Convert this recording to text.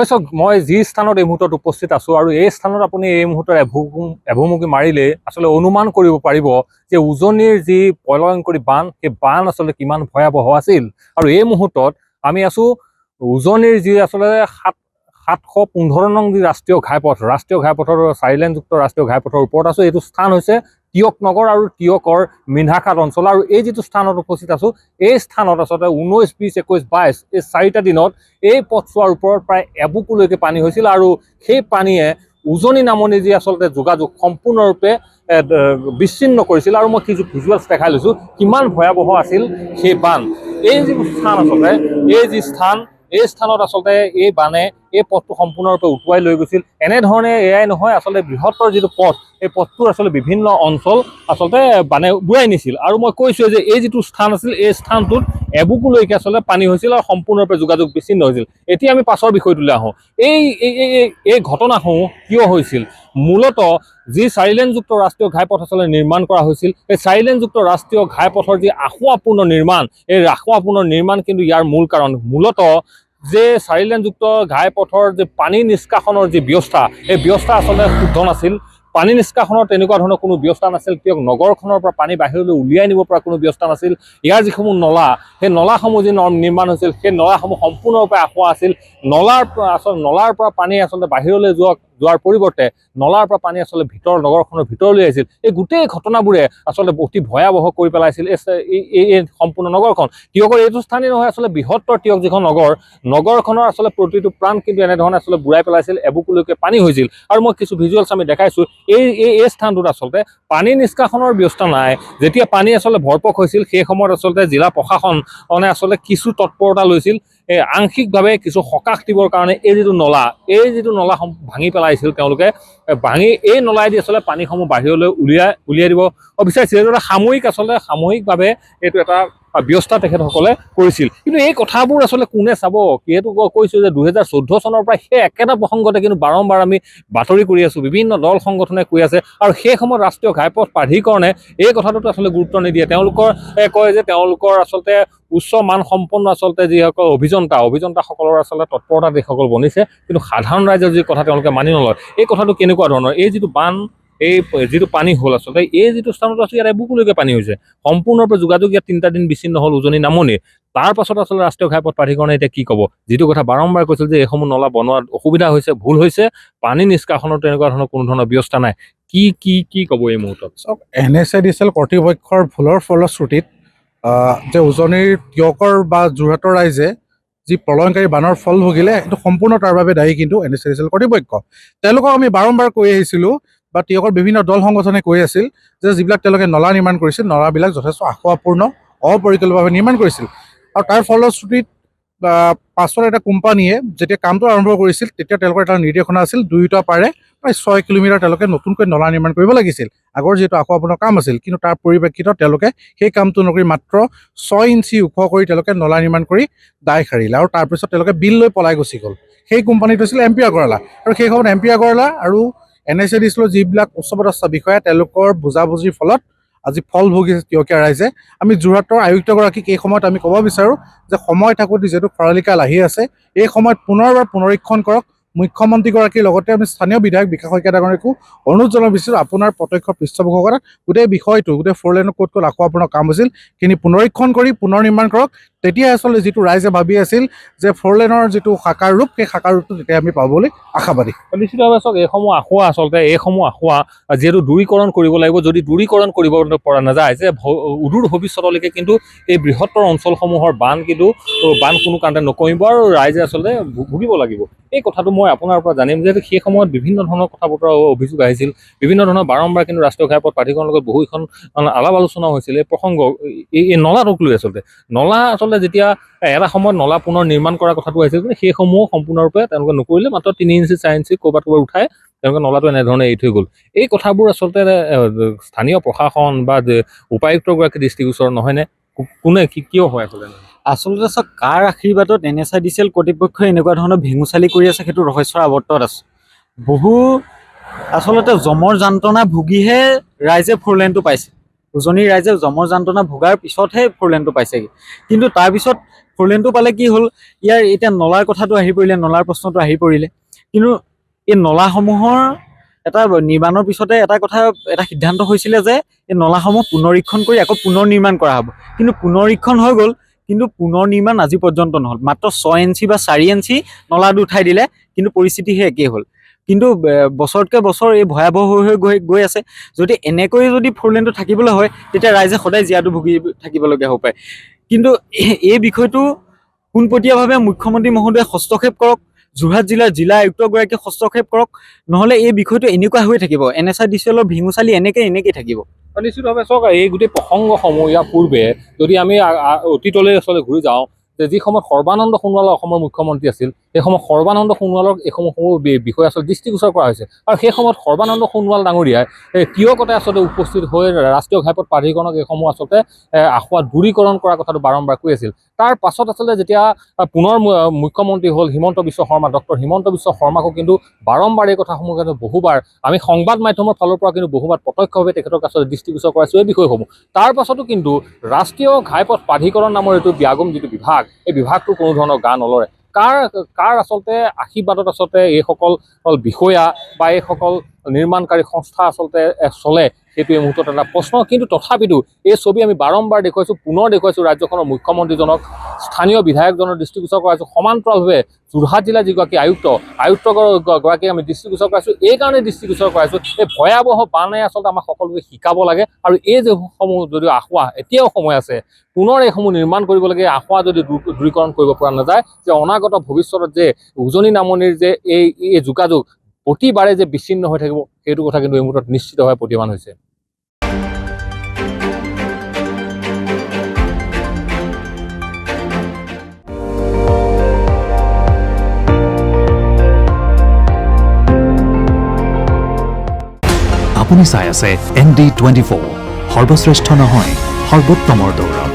চাওক মই যি স্থানত এই মুহূৰ্তত উপস্থিত আছো আৰু এই স্থানত আপুনি এই মুহূৰ্তত এভুমুখি মাৰিলে আচলতে অনুমান কৰিব পাৰিব যে উজনিৰ যি প্ৰলয়ংকৰী বান সেই বান আচলতে কিমান ভয়াৱহ আছিল। আৰু এই মুহূৰ্তত আমি আছো উজনিৰ যি আচলতে 715 নং যি ৰাষ্ট্ৰীয় ঘাইপথৰ 4 লেনযুক্ত ৰাষ্ট্ৰীয় ঘাইপথৰ ওপৰত আছো। এইটো স্থান হৈছে তিয়ক নগৰ আৰু তিয়কৰ মিন্ধাখাত অঞ্চল। আৰু এই যিটো স্থানত উপস্থিত আছো এই স্থানত আচলতে 19, 20, 21, 22 এই 4টা দিনত এই পথছোৱাৰ ওপৰত প্ৰায় এবুকুলৈকে পানী হৈছিল। আৰু সেই পানীয়ে উজনি নামনি যি আচলতে যোগাযোগ সম্পূৰ্ণৰূপে বিচ্ছিন্ন কৰিছিল। আৰু মই কিছু ভিজুৱেলছ দেখাই লৈছো কিমান ভয়াৱহ আছিল সেই বান। এই যি স্থান আচলতে এই স্থানত আচলতে এই বানে এই পথটো সম্পূৰ্ণৰূপে উটুৱাই লৈ গৈছিল। এনেধৰণে এয়াই নহয়, আচলতে বৃহত্তৰ যিটো পথ এই পথটোৰ আচলতে বিভিন্ন অঞ্চল আচলতে বানে বুৰাই নিছিল। আৰু মই কৈছোঁ যে এই যিটো স্থান আছিল এই স্থানটোত এবুকুলৈকে আচলতে পানী হৈছিল আৰু সম্পূৰ্ণৰূপে যোগাযোগ বিচ্ছিন্ন হৈছিল। এতিয়া আমি পাছৰ বিষয়টোলৈ আহোঁ। এই ঘটনাসমূহ কিয় হৈছিল? মূলতঃ যি 4 লেনযুক্ত ৰাষ্ট্ৰীয় ঘাইপথ আচলতে নিৰ্মাণ কৰা হৈছিল, এই 4 লেনযুক্ত ৰাষ্ট্ৰীয় ঘাইপথৰ যি আসোঁৱাহপূৰ্ণ নিৰ্মাণ, এই আসোঁৱাহপূৰ্ণ নিৰ্মাণ কিন্তু ইয়াৰ মূল কাৰণ। মূলতঃ যে 4 লেনযুক্ত ঘাইপথৰ যে পানী নিষ্কাশনৰ যি ব্যৱস্থা, এই ব্যৱস্থা আচলতে শুদ্ধ নাছিল। পানী নিষ্কাশনৰ তেনেকুৱা ধৰণৰ কোনো ব্যৱস্থা নাছিল। কিয় নগৰখনৰ পৰা পানী বাহিৰলৈ উলিয়াই নিব পৰা কোনো ব্যৱস্থা নাছিল। ইয়াৰ যিসমূহ নলা, সেই নলাসমূহ যি নিৰ্মাণ হৈছিল সেই নলাসমূহ সম্পূৰ্ণৰূপে আসোঁৱাহ আছিল। নলাৰ পৰা পানী আচলতে বাহিৰলৈ যোৱাৰ পৰিৱৰ্তে নলাৰ পৰা পানী আচলতে নগৰখনৰ ভিতৰলৈ আহিছিল। এই গোটেই ঘটনাবোৰে আচলতে অতি ভয়াৱহ কৰি পেলাইছিল এই সম্পূৰ্ণ নগৰখন। তিয়কৰ এইটো স্থানেই নহয়, আচলতে বৃহত্তৰ তিয়ক যিখন নগৰখনৰ আচলতে প্ৰতিটো প্ৰাণ কিন্তু এনেধৰণে আচলতে বুৰাই পেলাইছিল, এবুকুলৈকে পানী হৈছিল। আৰু মই কিছু ভিজুৱেলছ আমি দেখাইছোঁ। এই স্থানটোত আচলতে পানী নিষ্কাশনৰ ব্যৱস্থা নাই। যেতিয়া পানী আচলতে ভৰপক হৈছিল সেই সময়ত আচলতে জিলা প্ৰশাসনে আচলতে কিছু তৎপৰতা লৈছিল, আংশিকভাৱে কিছু সকাহ দিবৰ কাৰণে এই যিটো নলা ভাঙি পেলাইছিল তেওঁলোকে। ভাঙি এই নলাইদি আচলতে পানীসমূহ বাহিৰলৈ উলিয়াই দিব বিচাৰিছিল। এইটো এটা সামূহিকভাৱে এইটো এটা ব্যৱস্থা তেখেতসকলে কৰিছিল। কিন্তু এই কথাবোৰ আচলতে কোনে চাব? যিহেতু কৈছোঁ যে 2014 চনৰ পৰা সেই একেটা প্ৰসংগতে কিন্তু বাৰম্বাৰ আমি বাতৰি কৰি আছোঁ, বিভিন্ন দল সংগঠনে কৈ আছে। আৰু সেই সময়ত ৰাষ্ট্ৰীয় ঘাইপথ প্ৰাধিকৰণে এই কথাটোত আচলতে গুৰুত্ব নিদিয়ে। তেওঁলোকৰ কয় যে তেওঁলোকৰ আচলতে উচ্চ মানসম্পন্ন আচলতে যিসকল অভিযন্তাসকলৰ আচলতে তৎপৰতা যিসকল বনিছে, কিন্তু সাধাৰণ ৰাইজৰ যি কথা তেওঁলোকে মানি নলয়। এই কথাটো কেনেকুৱা ধৰণৰ? এই যিটো বান, এই যিটো পানী হ'ল আচলতে এই যিটো স্থানত আছে ইয়াত এবুকুলৈকে পানী হৈছে, সম্পূৰ্ণৰূপে যোগাযোগ ইয়াত 3টা দিন বিচ্ছিন্ন হ'ল উজনি নামনি। তাৰ পাছত আচলতে ৰাষ্ট্ৰীয় ঘাইপথ প্ৰাধিকৰণে এতিয়া কি ক'ব? যিটো কথা বাৰম্বাৰ কৈছিল যে এইসমূহ নলা বনোৱাত অসুবিধা হৈছে, ভুল হৈছে, পানী নিষ্কাশনৰ তেনেকুৱা ধৰণৰ কোনো ধৰণৰ ব্যৱস্থা নাই। কি ক'ব এই মুহূৰ্তত? চাওক, NSIDCL কৰ্তৃপক্ষৰ ভুলৰ ফলশ্ৰুতিত যে উজনিৰ তিয়কৰ বা যোৰহাটৰ ৰাইজে যি প্ৰলয়ংকাৰী বানৰ ফল ভুগিলে, সেইটো সম্পূৰ্ণ তাৰ বাবে দায়ী কিন্তু NSIDCL কৰ্তৃপক্ষ। তেওঁলোকক আমি বাৰম্বাৰ কৈ আহিছিলোঁ বা তিয়কৰ বিভিন্ন দল সংগঠনে কৈ আছিল যে যিবিলাক তেওঁলোকে নলা নিৰ্মাণ কৰিছিল, নলাবিলাক যথেষ্ট আসোঁৱাহপূৰ্ণ অপৰিকল্পিতভাৱে নিৰ্মাণ কৰিছিল। আৰু তাৰ ফলশ্ৰুতিত পাছত এটা কোম্পানীয়ে যেতিয়া কামটো আৰম্ভ কৰিছিল তেতিয়া তেওঁলোকৰ এটা নিৰ্দেশনা আছিল 2টা পাৰে প্ৰায় 6 কিলোমিটাৰ তেওঁলোকে নতুনকৈ নলা নিৰ্মাণ কৰিব লাগিছিল, আগৰ যিহেতু আসোঁৱাহপূৰ্ণ কাম আছিল। কিন্তু তাৰ পৰিপ্ৰেক্ষিতত তেওঁলোকে সেই কামটো নকৰি মাত্ৰ 6 ইঞ্চি ওখ কৰি তেওঁলোকে নলা নিৰ্মাণ কৰি দায় সাৰিলে। আৰু তাৰপিছত তেওঁলোকে বিল লৈ পলাই গুচি গ'ল। সেই কোম্পানীটো আছিল MP আগৰৱালা। আৰু সেই সময়ত MP আগৰৱালা আৰু NSIDCL যিবিলাক উচ্চপদস্থ বিষয়া তেওঁলোকৰ বুজাবুজিৰ ফলত আজি ফল ভুগিছে তিয়কীয়া ৰাইজে। আমি যোৰহাটৰ আয়ুক্তগৰাকীক এই সময়ত আমি ক'ব বিচাৰোঁ যে সময় থাকোঁতে যিহেতু খৰালিকাল আহি আছে, এই সময়ত পুনৰবাৰ পুনৰীক্ষণ কৰক। মুখ্যমন্ত্ৰীগৰাকীৰ লগতে আমি স্থানীয় বিধায়ক বিকাশ শইকীয়া ডাঙৰীয়াকো অনুৰোধ জনাব বিচাৰোঁ, আপোনাৰ প্ৰত্যক্ষ পৃষ্ঠপোষকতাত গোটেই বিষয়টো, গোটেই 4 লেনৰ ক'ত আসোঁৱাহপূৰ্ণ কাম হৈছিল সেইখিনি পুনৰীক্ষণ কৰি পুনৰ নিৰ্মাণ কৰক। তেতিয়া আচলতে যিটো ৰাইজে ভাবি আছিল যে 4 লেনৰ যিটো সাকাৰ ৰূপ, সেই সাকাৰ ৰূপটো তেতিয়া আমি পাবলৈ আশাবাদী। নিশ্চিতভাৱে চাওক, এইসমূহ আসোঁৱাহ যিহেতু দূৰীকৰণ কৰিব লাগিব। যদি দূৰীকৰণ কৰিব পৰা নাযায়, যে অদূৰ ভৱিষ্যতলৈকে কিন্তু এই বৃহত্তৰ অঞ্চলসমূহৰ বান কোনো কাৰণতে নকমিব আৰু ৰাইজে আচলতে ভুগিব লাগিব। এই কথাটো মই আপোনাৰ পৰা জানিম, যিহেতু সেই সময়ত বিভিন্ন ধৰণৰ কথা বতৰা অভিযোগ আহিছিল, বিভিন্ন ধৰণৰ বাৰম্বাৰ কিন্তু ৰাষ্ট্ৰীয় ঘাইপথ প্ৰাধিকৰণৰ লগত বহুকেইখন আলাপ আলোচনা হৈছিল এই প্ৰসংগ এই নলাটোক লৈ। নলা আচলতে যেতিয়া এটা সময়ত নলা পুনৰ নিৰ্মাণ কৰাৰ কথাটো আহিছিল, কিন্তু সেইসমূহ সম্পূৰ্ণৰূপে তেওঁলোকে নকৰিলে, মাত্ৰ 3 ইঞ্চি 4 ইঞ্চি ক'ৰবাত উঠাই তেওঁলোকে নলাটো এনেধৰণে এৰি থৈ গ'ল। এই কথাবোৰ আচলতে স্থানীয় প্ৰশাসন বা উপায়ুক্তগৰাকী দৃষ্টিগোচৰ নহয়নে? কোনে কিয় হয় আচলতে চাওক, কাৰ আশীৰ্বাদত NSIDCL কৰ্তৃপক্ষই এনেকুৱা ধৰণৰ ভেঙুচালি কৰি আছে সেইটো ৰহস্যৰ আৱৰ্তত আছে। আচলতে জমৰ যন্ত্ৰণা ভুগিহে ৰাইজে 4 লেনটো পাইছে। উজনিৰ ৰাইজে জমৰ যন্ত্ৰণা ভোগাৰ পিছতহে 4 লেনটো পাইছেগৈ। কিন্তু তাৰপিছত ফ'ৰলেনটো পালে কি হ'ল, ইয়াৰ এতিয়া নলাৰ কথাটো আহি পৰিলে, নলাৰ প্ৰশ্নটো আহি পৰিলে। কিন্তু এই নলাসমূহৰ এটা নিৰ্মাণৰ পিছতে এটা সিদ্ধান্ত হৈছিলে যে এই নলাসমূহ পুনৰীক্ষণ কৰি আকৌ পুনৰ নিৰ্মাণ কৰা হ'ব। কিন্তু পুনৰীক্ষণ হৈ গ'ল, কিন্তু পুনৰ নিৰ্মাণ আজি পৰ্যন্ত নহ'ল। মাত্ৰ 6 ইঞ্চি বা 4 ইঞ্চি নলাটো উঠাই দিলে, কিন্তু পৰিস্থিতি সেই একেই হ'ল। কিন্তু বছৰতকৈ বছৰ এই ভয়াৱহ হৈ গৈ আছে। যদি এনেকৈ যদি ফ'ৰলেনটো থাকিবলৈ হয়, তেতিয়া ৰাইজে সদায় জীয়াটো ভুগি থাকিবলগীয়া হ'ব পাৰে। কিন্তু এই বিষয়টো পোনপটীয়াভাৱে মুখ্যমন্ত্ৰী মহোদয়ে হস্তক্ষেপ কৰক, যোৰহাট জিলা আয়ুক্তগৰাকীয়ে হস্তক্ষেপ কৰক, নহ'লে এই বিষয়টো এনেকুৱা হৈ থাকিব। NSIDCL ভেঙুচালি এনেকেই থাকিব। নিশ্চিতভাৱে চাওক, এই গোটেই প্ৰসংগসমূহ ইয়াৰ পূৰ্বে যদি আমি অতীতলৈ আচলতে ঘূৰি যাওঁ, যে যি সময়ত সৰ্বানন্দ সোণোৱাল অসমৰ মুখ্যমন্ত্ৰী আছিল, সেই সময়ত সৰ্বানন্দ সোণোৱালক এইসমূহ বিষয় আচলতে দৃষ্টিগোচৰ কৰা হৈছে। আৰু সেই সময়ত সৰ্বানন্দ সোণোৱাল ডাঙৰীয়াই তিয়কতে আচলতে উপস্থিত হৈ ৰাষ্ট্ৰীয় ঘাইপথ প্ৰাধিকৰণক এইসমূহ আচলতে আখোৱা দূৰীকৰণ কৰাৰ কথাটো বাৰম্বাৰ কৈ আছিল। তাৰ পাছত আচলতে যেতিয়া পুনৰ মুখ্যমন্ত্ৰী হ'ল হিমন্ত বিশ্ব শৰ্মা, ডক্টৰ হিমন্ত বিশ্ব শৰ্মাকো কিন্তু বাৰম্বাৰ এই কথাসমূহ কিন্তু বহুবাৰ আমি সংবাদ মাধ্যমৰ ফালৰ পৰা কিন্তু বহুবাৰ প্ৰত্যক্ষভাৱে তেখেতক আচলতে দৃষ্টিগোচৰ কৰাইছোঁ এই বিষয়সমূহ। তাৰ পাছতো কিন্তু ৰাষ্ট্ৰীয় ঘাইপথ প্ৰাধিকৰণ নামৰ এইটো ব্যাগম যিটো বিভাগ, এই বিভাগটো কোনো ধৰণৰ গা নলৰে। কাৰ আচলতে আশীৰ্বাদত আচলতে এইসকল বিষয়া বা এইসকল নিৰ্মাণকাৰী সংস্থা আচলতে চলে, সেইটো এই মুহূৰ্তত এটা প্ৰশ্ন। কিন্তু তথাপিতো এই ছবি আমি বাৰম্বাৰ দেখুৱাইছোঁ, পুনৰ দেখুৱাইছোঁ ৰাজ্যখনৰ মুখ্যমন্ত্ৰীজনক, স্থানীয় বিধায়কজনৰ দৃষ্টিগোচৰ কৰাইছোঁ, সমান্তৰালভাৱে যোৰহাট জিলাৰ যিগৰাকী আয়ুক্তগৰাকীক আমি দৃষ্টিগোচৰ কৰাইছোঁ। এইকাৰণে দৃষ্টিগোচৰ কৰাইছোঁ, এই ভয়াৱহ বানে আচলতে আমাক সকলোকে শিকাব লাগে। আৰু এই যিসমূহ যদিও আখোৱা এতিয়াও সময় আছে, পুনৰ এইসমূহ নিৰ্মাণ কৰিব লাগে, আখোৱা যদি দূৰীকৰণ কৰিব পৰা নাযায়, যে অনাগত ভৱিষ্যতত যে উজনি নামনিৰ যে এই যোগাযোগ প্ৰতিবাৰে যে বিচ্ছিন্ন হৈ থাকিব, সেইটো কথা কিন্তু এই মুহূৰ্তত নিশ্চিতভাৱে প্ৰতীয়মান হৈছে। আপুনি চাই আছে ND24, সৰ্বশ্ৰেষ্ঠ নহয় সৰ্বোত্তমৰ দৌৰ।